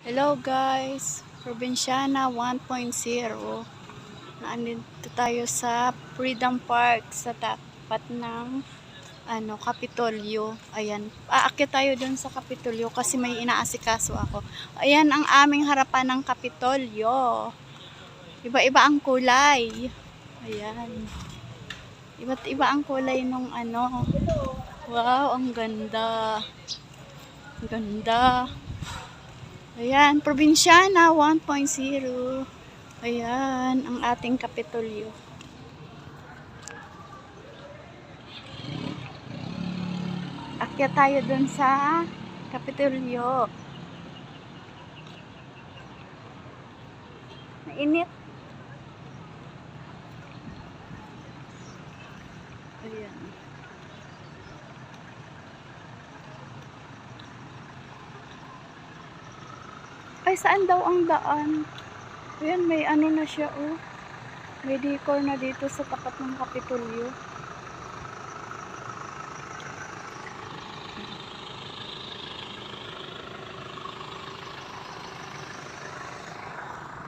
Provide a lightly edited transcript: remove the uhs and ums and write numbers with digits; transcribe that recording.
Hello guys, Probinsyana 1.0. Nandito tayo sa Freedom Park sa tapat ng Kapitolyo. Ayan, aakyat tayo dun sa Kapitolyo kasi may inaasikaso ako. Ayan ang aming harapan ng Kapitolyo. Iba-iba ang kulay. Ayan. Iba't iba ang kulay nung Wow, ang ganda. Ang ganda. Ayan, Probinsyana 1.0. Ayan, ang ating Kapitolyo. Akyat tayo dun sa Kapitolyo. Mainit. Ayan. Ay, saan daw ang daan? Ayan, may na siya, oh. May decor na dito sa tapat ng Kapitolyo.